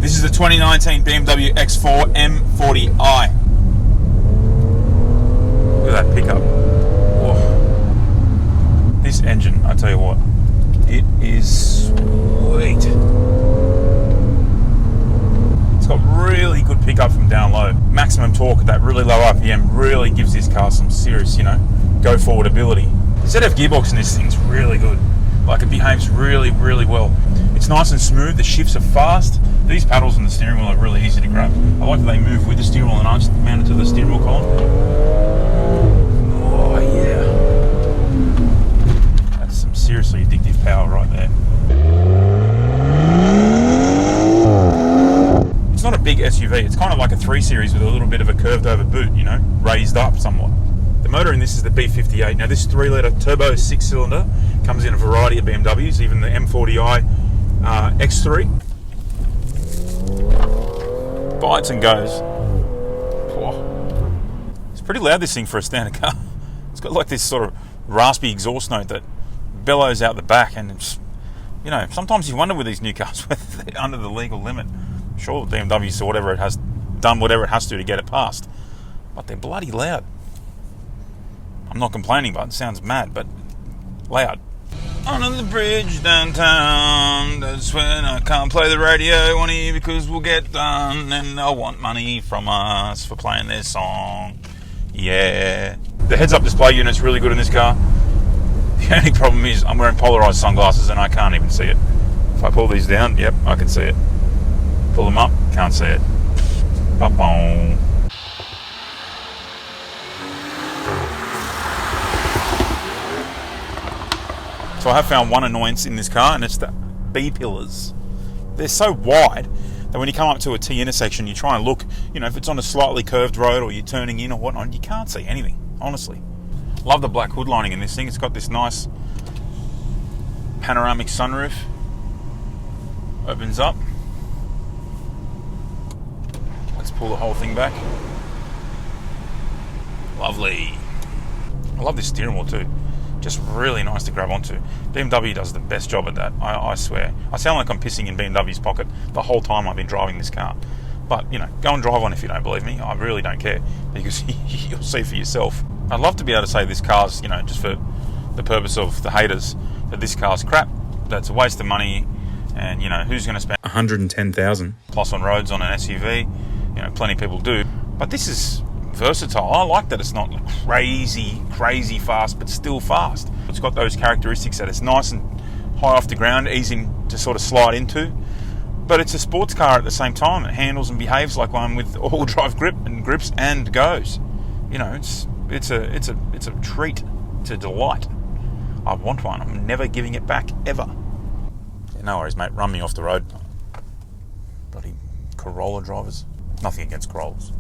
This is the 2019 BMW X4 M40i. Look at that pickup. Whoa. This engine, I tell you what, it is sweet. It's got really good pickup from down low. Maximum torque at that really low RPM really gives this car some serious, go forward ability. The ZF gearbox in this thing's really good. Like, it behaves really, really well. It's nice and smooth, the shifts are fast. These paddles on the steering wheel are really easy to grab. I like that they move with the steering wheel and aren't just mounted to the steering wheel column. Oh yeah. That's some seriously addictive power right there. It's not a big SUV, it's kind of like a 3 Series with a little bit of a curved over boot, raised up somewhat. The motor in this is the B58. Now this 3-litre turbo 6-cylinder comes in a variety of BMWs, even the M40i X3. Bites and goes. Oh. It's pretty loud, this thing, for a standard car. It's got like this sort of raspy exhaust note that bellows out the back, and it's, sometimes you wonder with these new cars whether they're under the legal limit. Sure, BMW so whatever it has done, whatever it has to get it past, but they're bloody loud. I'm not complaining, but it sounds mad, but loud. Under the bridge downtown, that's when I can't play the radio on here because we'll get done, and they'll want money from us for playing their song. Yeah. The heads-up display unit's really good in this car. The only problem is I'm wearing polarized sunglasses and I can't even see it. If I pull these down, yep, I can see it. Pull them up, can't see it. Ba-boom. So I have found one annoyance in this car, and it's the B-pillars. They're so wide that when you come up to a T intersection, you try and look, if it's on a slightly curved road or you're turning in or whatnot, you can't see anything, honestly. Love the black hood lining in this thing. It's got this nice panoramic sunroof. Opens up. Let's pull the whole thing back. Lovely. I love this steering wheel too. Just really nice to grab onto. BMW does the best job at that, I swear. I sound like I'm pissing in BMW's pocket the whole time I've been driving this car. But, go and drive one if you don't believe me. I really don't care, because you'll see for yourself. I'd love to be able to say this car's, just for the purpose of the haters, that this car's crap, that it's a waste of money, and, who's going to spend $110,000 plus on roads on an SUV? Plenty of people do. But this is versatile. I like that it's not crazy fast, but still fast. It's got those characteristics that it's nice and high off the ground, easy to sort of slide into, but it's a sports car at the same time. It handles and behaves like one with all-wheel drive grips and goes. It's a treat. It's a delight. I want one. I'm never giving it back, ever. Yeah, no worries, mate. Run me off the road. Bloody Corolla drivers. Nothing against Corollas.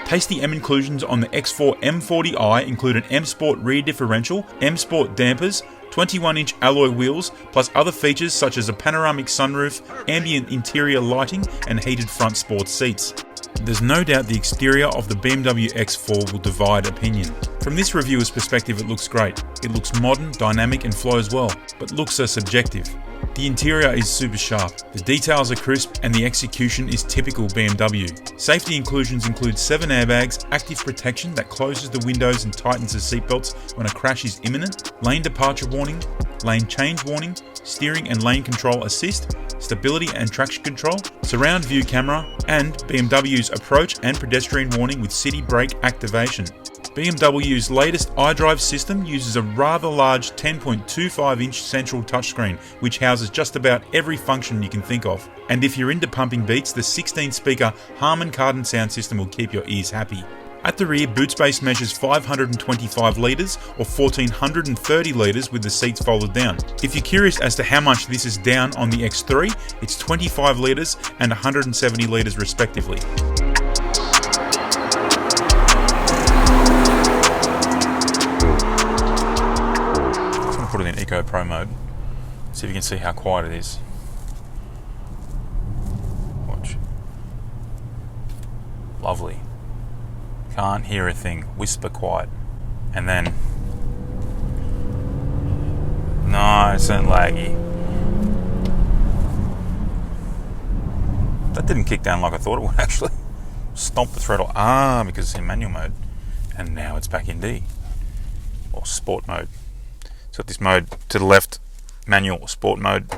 Tasty M inclusions on the X4 M40i include an M Sport rear differential, M Sport dampers, 21-inch alloy wheels, plus other features such as a panoramic sunroof, ambient interior lighting, and heated front sports seats. There's no doubt the exterior of the BMW X4 will divide opinion. From this reviewer's perspective, it looks great. It looks modern, dynamic, and flows well, but looks are subjective. The interior is super sharp, the details are crisp, and the execution is typical BMW. Safety inclusions include 7 airbags, active protection that closes the windows and tightens the seatbelts when a crash is imminent, lane departure warning, lane change warning, steering and lane control assist, stability and traction control, surround view camera, and BMW's approach and pedestrian warning with city brake activation. BMW's latest iDrive system uses a rather large 10.25-inch central touchscreen, which houses just about every function you can think of. And if you're into pumping beats, the 16-speaker Harman Kardon sound system will keep your ears happy. At the rear, boot space measures 525 litres or 1430 litres with the seats folded down. If you're curious as to how much this is down on the X3, it's 25 litres and 170 litres respectively. Put it in Eco Pro mode. See if you can see how quiet it is. Watch. Lovely. Can't hear a thing. Whisper quiet. And then nice and laggy. That didn't kick down like I thought it would actually. Stomp the throttle. Because it's in manual mode. And now it's back in D. Or sport mode. It's got this mode to the left, manual, sport mode,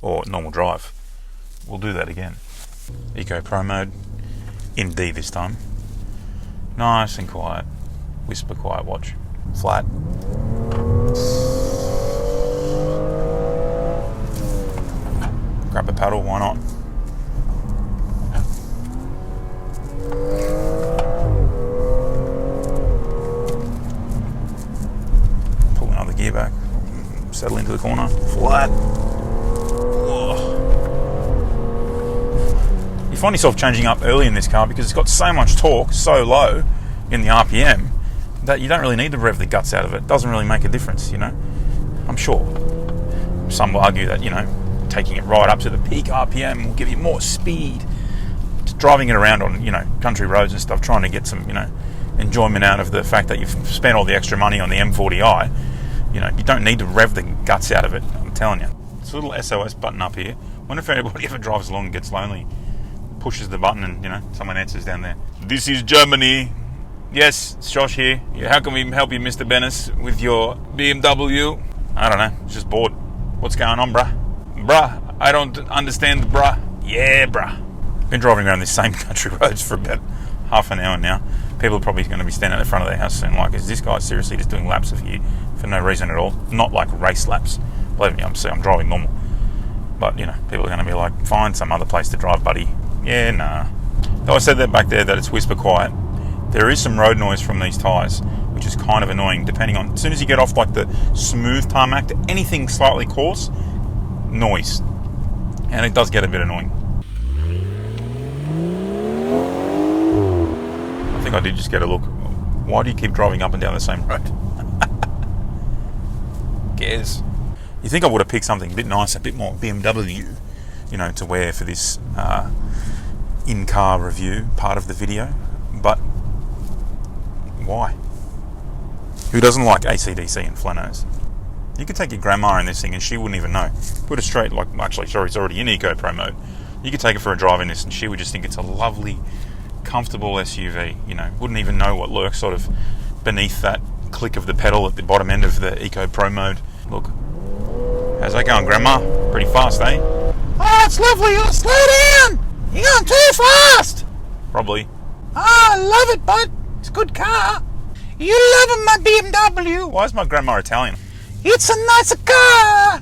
or normal drive. We'll do that again. Eco Pro mode. In D this time. Nice and quiet. Whisper quiet watch. Flat. Grab a paddle, why not? Pull another gear back. Settle into the corner. Flat. Whoa. You find yourself changing up early in this car because it's got so much torque, so low in the RPM, that you don't really need to rev the guts out of it. It doesn't really make a difference, you know. I'm sure some will argue that, you know, taking it right up to the peak RPM will give you more speed. Just driving it around on, you know, country roads and stuff, trying to get some, you know, enjoyment out of the fact that you've spent all the extra money on the M40i. You know, you don't need to rev the guts out of it, I'm telling you. It's a little SOS button up here. Wonder if anybody ever drives along and gets lonely, pushes the button and, you know, someone answers down there. This is Germany. Yes, it's Josh here. Yeah, how can we help you, Mr. Bennis, with your BMW? I don't know, just bored. What's going on, bruh? Bruh, I don't understand, bruh. Yeah, bruh. Been driving around these same country roads for about half an hour now. People are probably going to be standing at the front of their house saying, like, is this guy seriously just doing laps of here for no reason at all? Not like race laps. Believe me, I'm driving normal. But, you know, people are going to be like, find some other place to drive, buddy. Yeah, nah. Though I said that back there, that it's whisper quiet, there is some road noise from these tyres, which is kind of annoying, depending on, as soon as you get off like the smooth tarmac to anything slightly coarse, noise. And it does get a bit annoying. I think I did just get a look. Why do you keep driving up and down the same road? Guess. You think I would have picked something a bit nicer, a bit more BMW, you know, to wear for this in-car review part of the video, but why? Who doesn't like AC/DC and flanos? You could take your grandma in this thing and she wouldn't even know. Put her straight, like, actually, sorry, it's already in Eco Pro mode. You could take her for a drive in this and she would just think it's a lovely, comfortable SUV, you know, wouldn't even know what lurks sort of beneath that click of the pedal at the bottom end of the Eco Pro mode. Look. How's that going, Grandma? Pretty fast, eh? Oh, it's lovely. Oh, slow down. You're going too fast. Probably. Oh, I love it, bud. It's a good car. You love my BMW. Why is my grandma Italian? It's a nice car.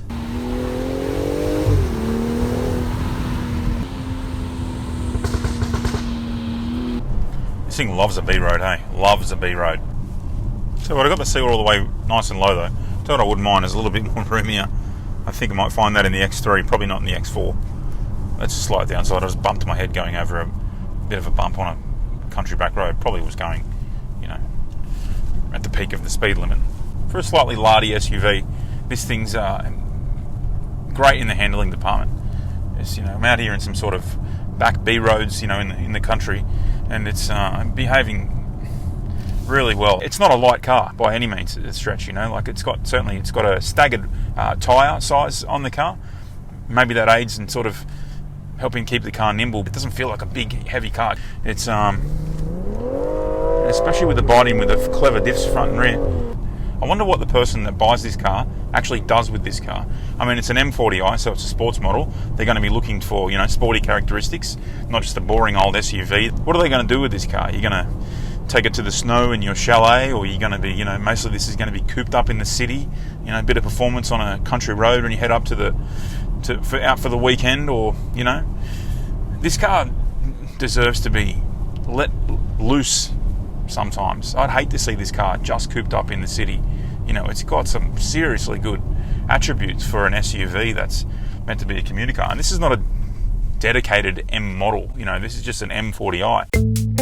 This thing loves a B road, hey? Loves a B road. So what, I got the seal all the way nice and low though. So what I wouldn't mind is a little bit more room here. I think I might find that in the X3, probably not in the X4. Let's just slide down. So I just bumped my head going over a bit of a bump on a country back road. Probably was going, you know, at the peak of the speed limit. For a slightly lardy SUV, this thing's great in the handling department. It's, you know, I'm out here in some sort of back B roads, you know, in the country, and it's behaving really well. It's not a light car by any means a stretch, you know, like it's got a staggered tyre size on the car. Maybe that aids in sort of helping keep the car nimble. It doesn't feel like a big heavy car. It's especially with the body with the clever diffs front and rear. I wonder what the person that buys this car actually does with this car. I mean, it's an M40i, so it's a sports model. They're going to be looking for, you know, sporty characteristics, not just a boring old SUV. What are they going to do with this car? You're going to take it to the snow in your chalet, or you're going to be, you know, mostly this is going to be cooped up in the city, you know, a bit of performance on a country road when you head up out for the weekend, or, you know, this car deserves to be let loose sometimes. I'd hate to see this car just cooped up in the city. You know, it's got some seriously good attributes for an SUV that's meant to be a commuter car, and this is not a dedicated M model, you know, this is just an M40i.